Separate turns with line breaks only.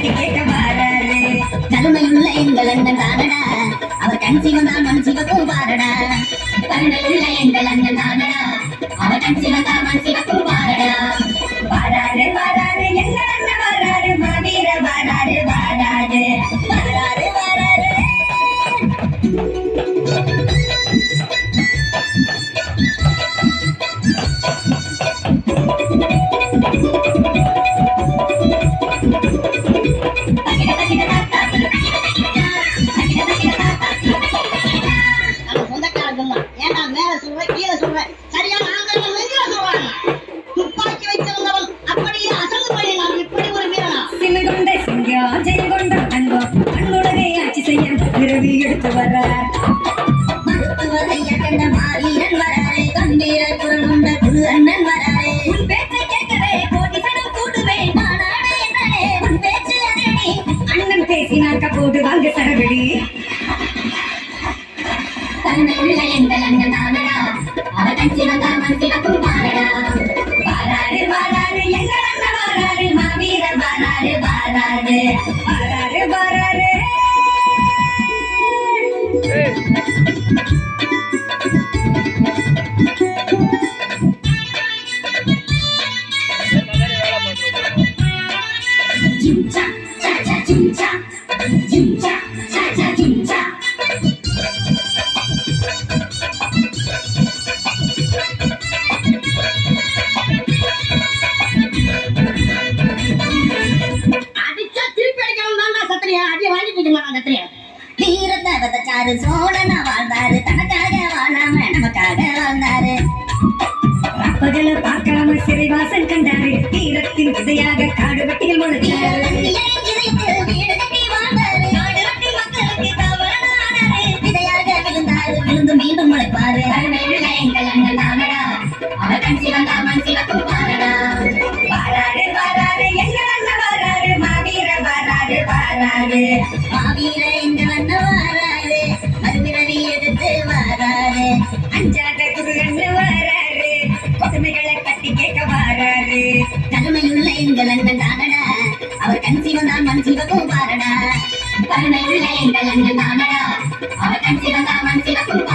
கட்டி கேட்க வாராரு. கருமையுள்ள எங்கள் அண்ணன் தானடா, அவர் கண் சிவந்தான் மண் சிவக்கும் பாரடா. கருணையுள்ள எங்கள் அண்ணன் தானடா, அவர் கண் சிவந்தான் மண் சிவக்கும் பாரடா. வாராரு வாராரு எங்கள் அண்ணன் வாராரு, மாவீர வாராரு வாராரு வாராரு வாராரு. எடுத்து வர்றார் மருத்துவரை அகண்ட மாவீரன் வராரே, கம்பீரபுரம் உண்ட குரு அண்ணன் வராரே. உன் பேச்சை கேட்கவே கோடி சனம் கூடுவேன், மாநாடு என்றே உன் பேச்சு அதேடி. அண்ணன் பேசினார் கப்போடு வாங்க சரவெடி. கருணையுள்ள எங்கள் அண்ணன் தானடா, அவர் கண் சிவந்தான் மண் சிவக்கும் பாரடா. வாராரு வாராரு எங்கள் அண்ணன் வாராரு, மாவீரன் வாராரு வாராரு வாராரு வாராரு. வீரத்தவதச்சாரு சோழனா வாழ்ந்தாரு, தனக்காக வாழாம நமக்காக வாழ்ந்தாரு. பகல பார்க்காம சிறைவாசம் கண்டாரு, தீரத்தின் விதையாக காடு வெட்டிகள் முழுகிறாரு. வீடு கட்டி வாழ்ந்தாரு, காடு வெட்டி மக்களுக்கு தவறானாரு. விதையாக விழுந்தாரு, விழுந்து மீண்டும் முளைப்பாரு. கருணையுள்ள எங்கள் அண்ணன் தானடா, அவர் கண் சிவந்தான் மண் சிவக்கும் பாரடா. வாராரு வாராரு எங்கள் அண்ணன் வாராரு, மாவீர வாராரு வாராரு மாவீர எங்கள் அண்ணன் வாராரு, மறுபிறவி எடுத்து வாராரு. அஞ்சாத குரு அண்ணன் வாராரு, கொசுமைகளை கட்டி கேட்க வாராரு. கருமையுள்ள எங்கள் அண்ணன் தானடா, அவர் கண் சிவந்தான் மண் சிவக்கும் பாரடா. கருமையுள்ள எங்கள் அண்ணன் தானடா, அவர் கண் சிவந்தான் மண் சிவக்கும்